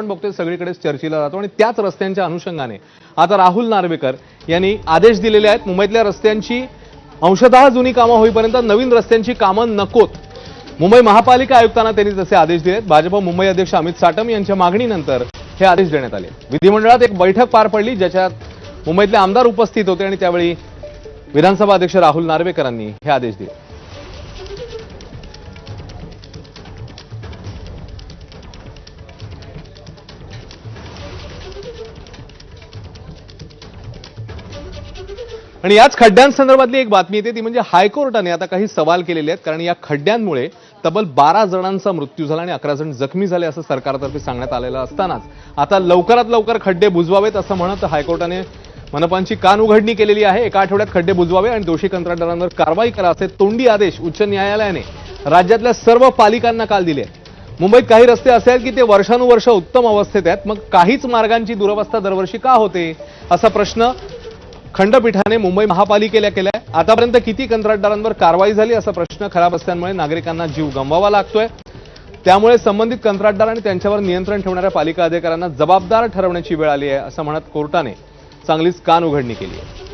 आपण बघतोय सगळीकडेच चर्चेला जातो आणि त्याच रस्त्यांच्या अनुषंगाने आता राहुल नार्वेकर यांनी आदेश दिलेले आहेत। मुंबईतल्या रस्त्यांची अंशतः जुनी कामं होईपर्यंत नवीन रस्त्यांची कामं नकोत। मुंबई महापालिका आयुक्तांना त्यांनी तसे आदेश दिलेत। भाजप मुंबई अध्यक्ष अमित साटम यांच्या मागणीनंतर हे आदेश देण्यात आले। विधिमंडळात एक बैठक पार पडली ज्याच्यात मुंबईतले आमदार उपस्थित होते आणि त्यावेळी विधानसभा अध्यक्ष राहुल नार्वेकरांनी हे आदेश दिले। आणि याच खड्ड्यांसंदर्भातली एक बातमी येते ती म्हणजे हायकोर्टाने आता काही सवाल केलेले आहेत, कारण या खड्ड्यांमुळे तब्बल 12 जणांचा मृत्यू झाला आणि 11 जण जखमी झाले असं सरकारतर्फे सांगण्यात आलेलं असतानाच आता लवकरात लवकर खड्डे बुजवावेत असं म्हणत हायकोर्टाने मनपांची कान उघडणी केलेली आहे। एका आठवड्यात खड्डे बुजवावे आणि दोषी कंत्राटदारांवर कारवाई करा असे तोंडी आदेश उच्च न्यायालयाने राज्यातल्या सर्व पालिकांना काल दिले। मुंबईत काही रस्ते असे आहेत की ते वर्षानुवर्ष उत्तम अवस्थेत आहेत, मग काहीच मार्गांची दुरवस्था दरवर्षी का होते असा प्रश्न खंडपीठाने मुंबई महापालिकेला केलाय। आतापर्यंत किती कंत्राटदारांवर कारवाई झाली असा प्रश्न खराब रस्त्यांमुळे नागरिकांना जीव गमवावा लागतोय। त्यामुळे संबंधित कंत्राटदार आणि त्यांच्यावर नियंत्रण ठेवणाऱ्या पालिका अधिकाऱ्यांना जबाबदार ठरवण्याची वेळ आली आहे असं म्हणत कोर्टाने चांगलीच कान उघडणी केली आहे।